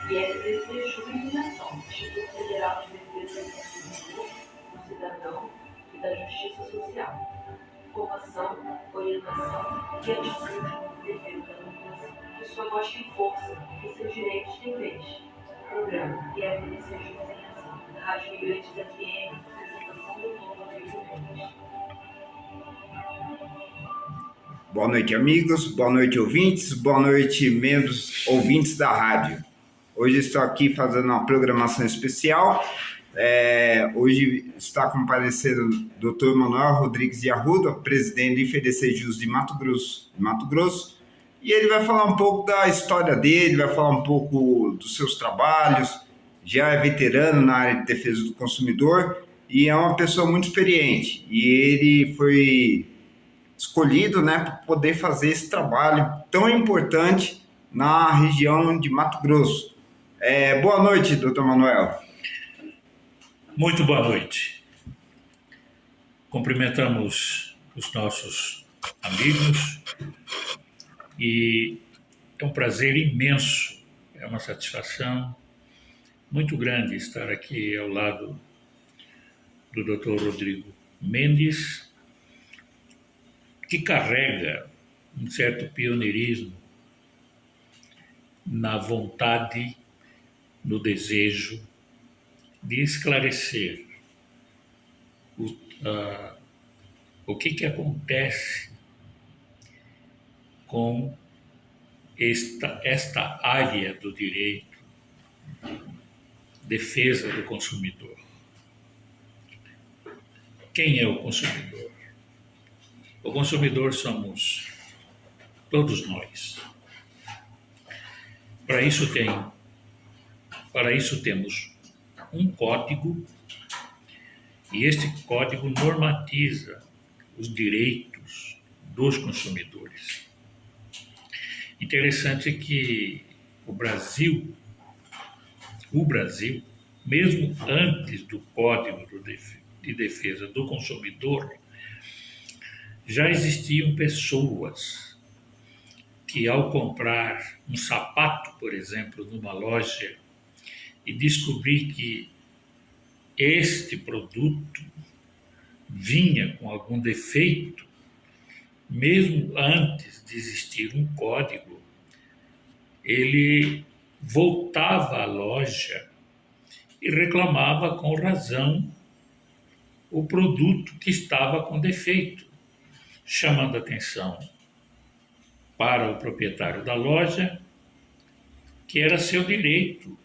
IFDC Juiz em Ação, Instituto Federal de Defesa do Consumidor, do Cidadão e da Justiça Social. Formação, orientação e atitude no defesa da democracia. Que sua voz tem força e seus direitos têm vez. Programa IFDC Juiz em Ação. Rádio Migrantes FM, apresentação do Novo Rodrigo Mendes. Boa noite, amigos. Boa noite, ouvintes. Boa noite, membros ouvintes da rádio. Hoje estou aqui fazendo uma programação especial. Hoje está comparecendo o Dr. Manuel Rodrigues de Arruda, presidente do IFDC Jus de Mato Grosso, e ele vai falar um pouco da história dele, vai falar um pouco dos seus trabalhos. Já é veterano na área de defesa do consumidor e é uma pessoa muito experiente. E ele foi escolhido, para poder fazer esse trabalho tão importante na região de Mato Grosso. Boa noite, doutor Manuel. Muito boa noite. Cumprimentamos os nossos amigos e é um prazer imenso, é uma satisfação muito grande estar aqui ao lado do Dr. Rodrigo Mendes, que carrega um certo pioneirismo na vontade, no desejo de esclarecer o que acontece com esta área do direito, defesa do consumidor. Quem é o consumidor? O consumidor somos todos nós. Para isso temos um código, e este código normatiza os direitos dos consumidores. Interessante que o Brasil, mesmo antes do Código de Defesa do Consumidor, já existiam pessoas que, ao comprar um sapato, por exemplo, numa loja, e descobrir que este produto vinha com algum defeito, mesmo antes de existir um código, ele voltava à loja e reclamava com razão o produto que estava com defeito, chamando atenção para o proprietário da loja que era seu direito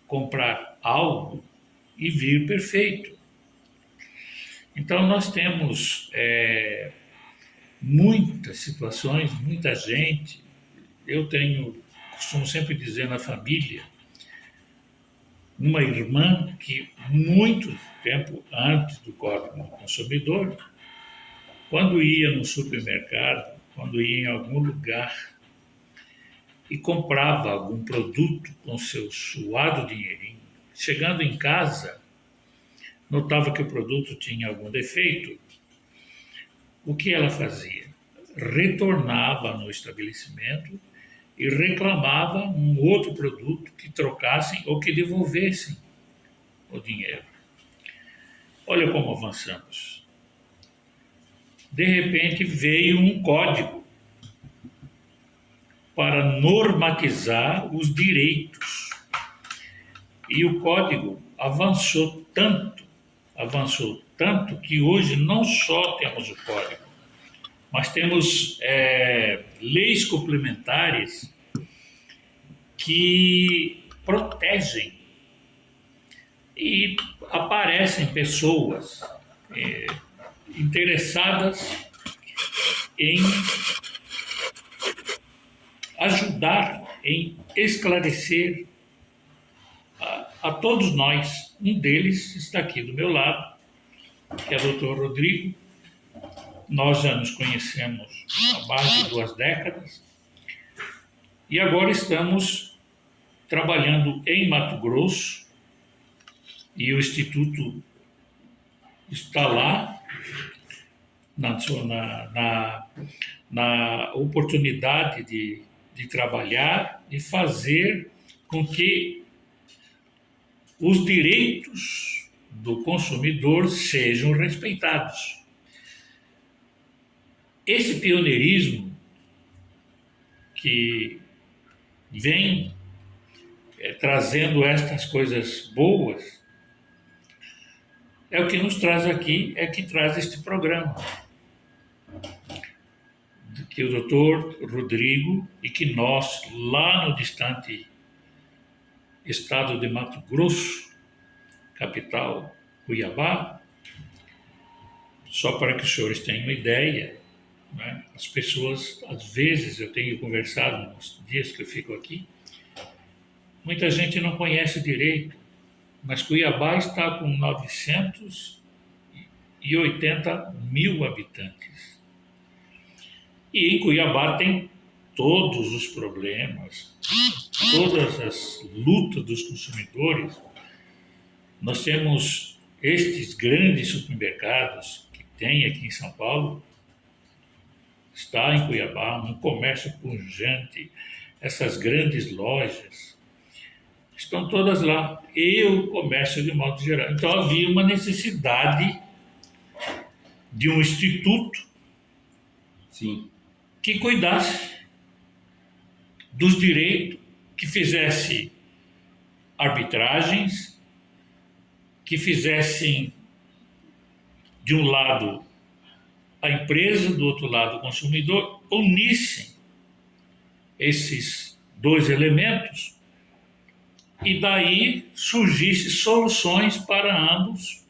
comprar algo e vir perfeito. Então nós temos muitas situações, muita gente. Eu costumo sempre dizer na família, uma irmã que muito tempo antes do Código do Consumidor, quando ia no supermercado, quando ia em algum lugar e comprava algum produto com seu suado dinheirinho, chegando em casa, notava que o produto tinha algum defeito, o que ela fazia? Retornava no estabelecimento e reclamava um outro produto que trocassem ou que devolvessem o dinheiro. Olha como avançamos. De repente veio um código para normatizar os direitos. E o código avançou tanto que hoje não só temos o código, mas temos leis complementares que protegem, e aparecem pessoas interessadas em ajudar, em esclarecer a todos nós. Um deles está aqui do meu lado, que é o Dr. Rodrigo. Nós já nos conhecemos há mais de 2 décadas e agora estamos trabalhando em Mato Grosso, e o Instituto está lá na oportunidade de de trabalhar e fazer com que os direitos do consumidor sejam respeitados. Esse pioneirismo que vem trazendo estas coisas boas é o que nos traz aqui, é que traz este programa. Que o doutor Rodrigo e que nós, lá no distante estado de Mato Grosso, capital Cuiabá, só para que os senhores tenham uma ideia, né? As pessoas, às vezes, eu tenho conversado nos dias que eu fico aqui, muita gente não conhece direito, mas Cuiabá está com 980 mil habitantes. E em Cuiabá tem todos os problemas, todas as lutas dos consumidores. Nós temos estes grandes supermercados que tem aqui em São Paulo, está em Cuiabá, um comércio pujante, essas grandes lojas, estão todas lá, e o comércio de modo geral. Então havia uma necessidade de um instituto Sim. que cuidasse dos direitos, que fizesse arbitragens, que fizessem de um lado a empresa, do outro lado o consumidor, unissem esses dois elementos e daí surgissem soluções para ambos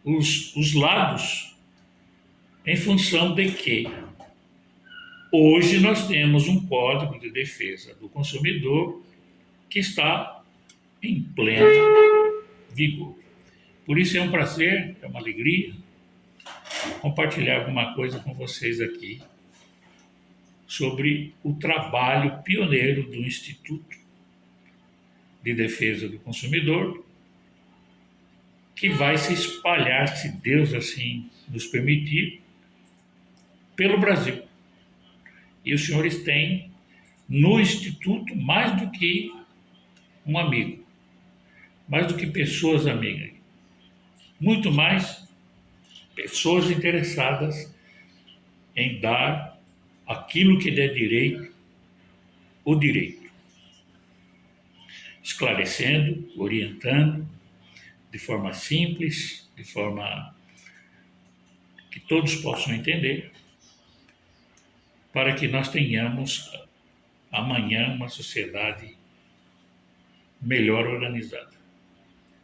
os lados, em função de que hoje nós temos um Código de Defesa do Consumidor que está em pleno vigor. Por isso é um prazer, é uma alegria compartilhar alguma coisa com vocês aqui sobre o trabalho pioneiro do Instituto de Defesa do Consumidor, que vai se espalhar, se Deus assim nos permitir, pelo Brasil. E os senhores têm no Instituto mais do que um amigo, mais do que pessoas amigas, muito mais pessoas interessadas em dar aquilo que é direito, o direito, esclarecendo, orientando, de forma simples, de forma que todos possam entender, para que nós tenhamos amanhã uma sociedade melhor organizada.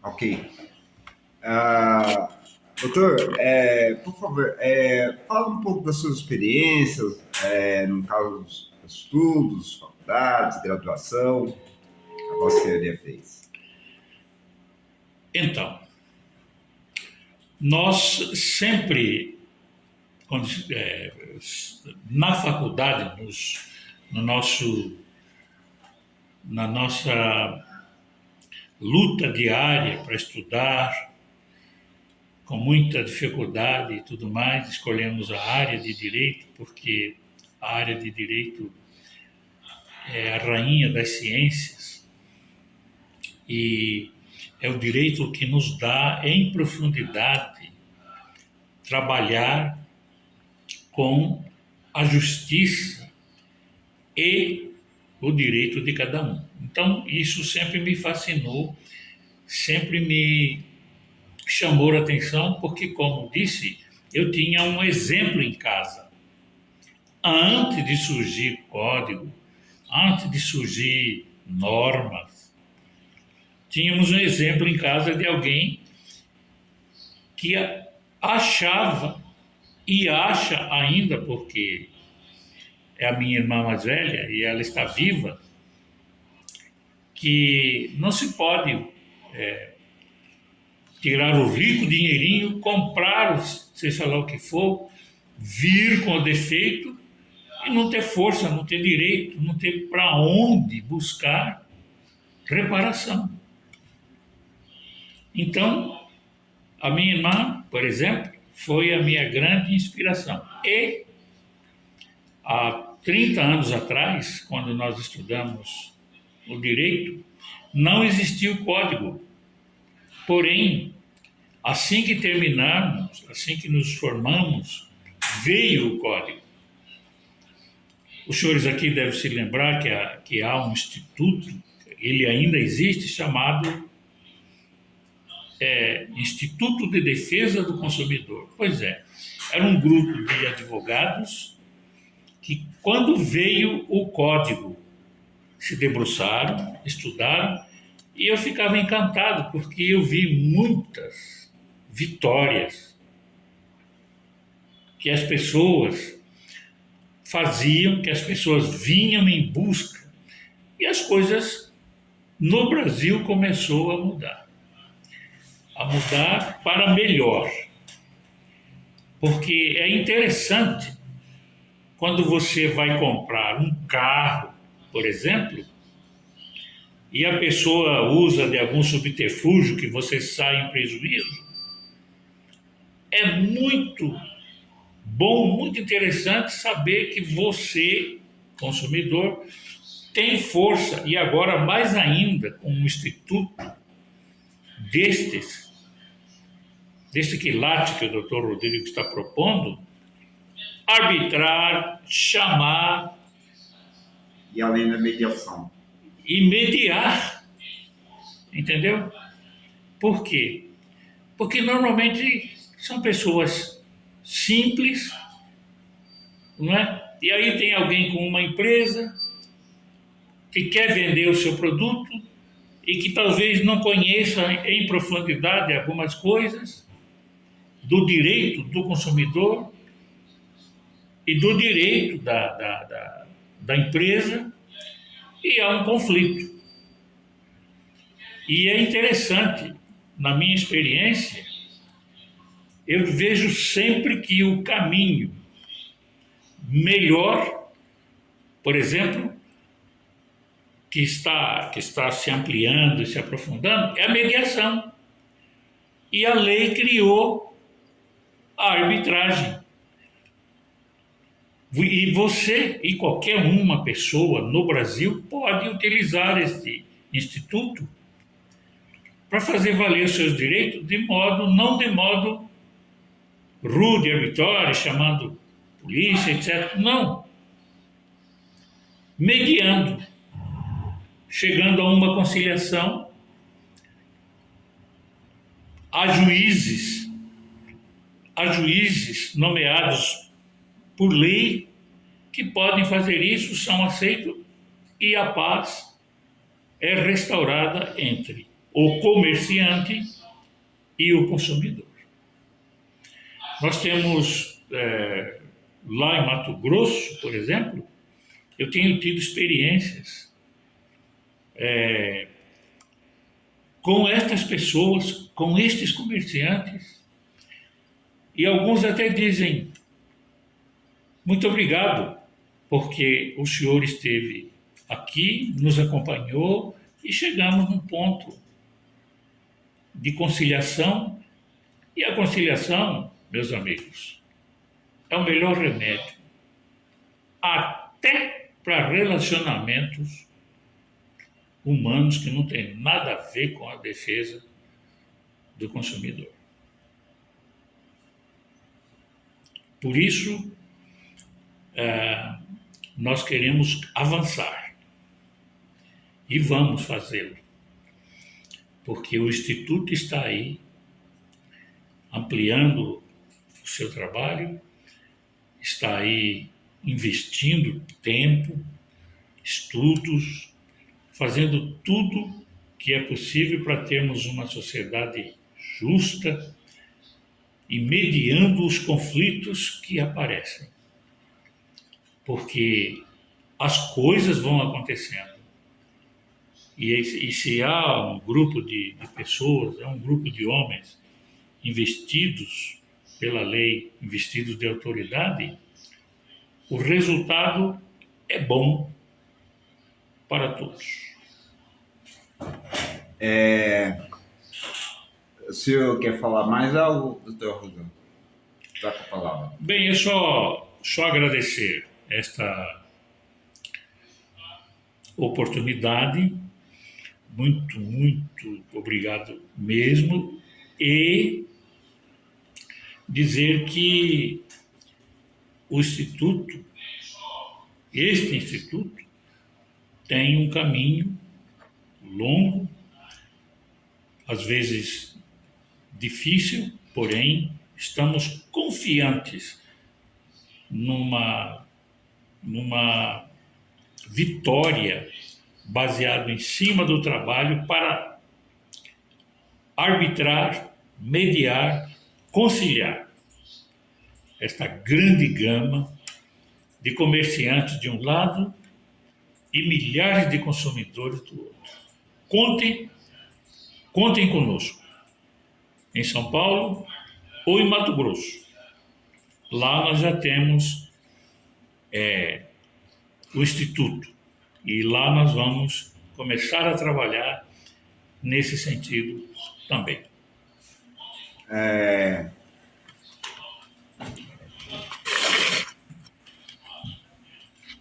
Ok. Doutor, por favor, fala um pouco das suas experiências, no caso dos estudos, faculdades, graduação, que a Vossa Senhoria fez. Então, nós sempre, na faculdade, na nossa luta diária para estudar, com muita dificuldade e tudo mais, escolhemos a área de direito, porque a área de direito é a rainha das ciências e é o direito que nos dá em profundidade trabalhar com a justiça e o direito de cada um. Então, isso sempre me fascinou, sempre me chamou a atenção, porque, como disse, eu tinha um exemplo em casa. Antes de surgir código, antes de surgir normas, tínhamos um exemplo em casa de alguém que achava e acha ainda, porque é a minha irmã mais velha e ela está viva, que não se pode tirar o rico dinheirinho, comprar, seja lá o que for, vir com o defeito e não ter força, não ter direito, não ter para onde buscar reparação. Então, a minha irmã, por exemplo, foi a minha grande inspiração. E há 30 anos atrás, quando nós estudamos o direito, não existia o código. Porém, assim que terminamos, assim que nos formamos, veio o código. Os senhores aqui devem se lembrar que há um instituto, ele ainda existe, chamado Instituto de Defesa do Consumidor. Pois é, era um grupo de advogados que, quando veio o código, se debruçaram, estudaram, e eu ficava encantado, porque eu vi muitas vitórias que as pessoas faziam, que as pessoas vinham em busca, e as coisas no Brasil começou a mudar para melhor. Porque é interessante, quando você vai comprar um carro, por exemplo, e a pessoa usa de algum subterfúgio que você sai em prejuízo, é muito bom, muito interessante saber que você, consumidor, tem força, e agora mais ainda com um instituto deste quilate que o doutor Rodrigo está propondo, arbitrar, chamar E além da mediação. e mediar, entendeu? Por quê? Porque normalmente são pessoas simples, não é? E aí tem alguém com uma empresa que quer vender o seu produto e que talvez não conheça em profundidade algumas coisas do direito do consumidor e do direito da empresa, e há um conflito. E é interessante, na minha experiência, eu vejo sempre que o caminho melhor, por exemplo, que está se ampliando e se aprofundando, é a mediação. E a lei criou a arbitragem. E você e qualquer uma pessoa no Brasil pode utilizar este instituto para fazer valer os seus direitos não de modo rude, arbitrário, chamando polícia, etc. Não. Mediando, chegando a uma conciliação. Há juízes nomeados por lei que podem fazer isso, são aceitos, e a paz é restaurada entre o comerciante e o consumidor. Nós temos, lá em Mato Grosso, por exemplo, eu tenho tido experiências com estas pessoas, com estes comerciantes, e alguns até dizem: muito obrigado, porque o senhor esteve aqui, nos acompanhou e chegamos num ponto de conciliação. E a conciliação, meus amigos, é o melhor remédio, até para relacionamentos humanos que não tem nada a ver com a defesa do consumidor. Por isso, nós queremos avançar e vamos fazê-lo, porque o Instituto está aí ampliando o seu trabalho, está aí investindo tempo, estudos, fazendo tudo que é possível para termos uma sociedade justa e mediando os conflitos que aparecem. Porque as coisas vão acontecendo. E se há um grupo de pessoas, um grupo de homens investidos pela lei, investidos de autoridade, o resultado é bom para todos. O senhor quer falar mais algo, doutor Rodrigo? Está com a palavra. Bem, é só agradecer esta oportunidade. Muito, muito obrigado mesmo. E dizer que este instituto, tem um caminho longo, às vezes difícil, porém estamos confiantes numa vitória baseada em cima do trabalho para arbitrar, mediar, conciliar esta grande gama de comerciantes de um lado e milhares de consumidores do outro. Contem conosco, em São Paulo ou em Mato Grosso. Lá nós já temos o Instituto, e lá nós vamos começar a trabalhar nesse sentido também.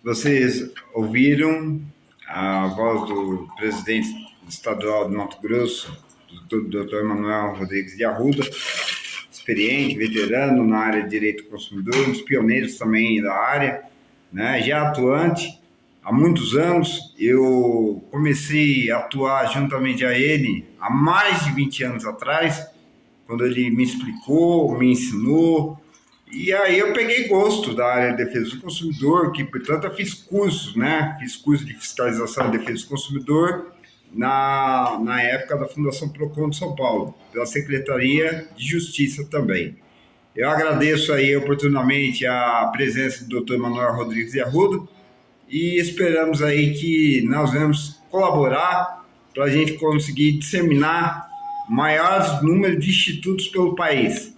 Vocês ouviram a voz do presidente estadual de Mato Grosso, do Dr. Manuel Rodrigues de Arruda, experiente, veterano na área de direito do consumidor, um dos pioneiros também da área, né? Já atuante há muitos anos. Eu comecei a atuar juntamente a ele há mais de 20 anos atrás, quando ele me explicou, me ensinou. E aí eu peguei gosto da área de defesa do consumidor, que, portanto, eu fiz cursos, né? Fiz curso de fiscalização e defesa do consumidor na época da Fundação Procon de São Paulo, pela Secretaria de Justiça também. Eu agradeço aí oportunamente a presença do Dr. Manuel Rodrigues de Arruda e esperamos aí que nós vamos colaborar para a gente conseguir disseminar maiores números de institutos pelo país.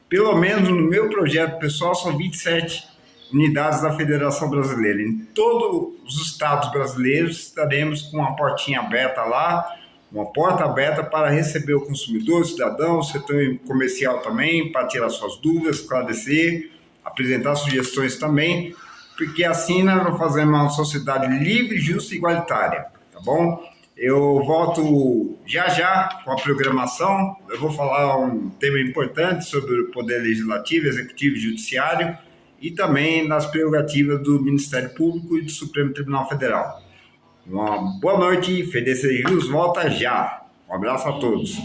Pelo menos no meu projeto pessoal são 27 unidades da Federação Brasileira. Em todos os estados brasileiros estaremos com uma portinha aberta lá, uma porta aberta para receber o consumidor, o cidadão, o setor comercial também, para tirar suas dúvidas, esclarecer, apresentar sugestões também, porque assim nós vamos fazer uma sociedade livre, justa e igualitária, tá bom? Eu volto já com a programação. Eu vou falar um tema importante sobre o Poder Legislativo, Executivo e Judiciário e também das prerrogativas do Ministério Público e do Supremo Tribunal Federal. Uma boa noite, FDC Jus volta já. Um abraço a todos.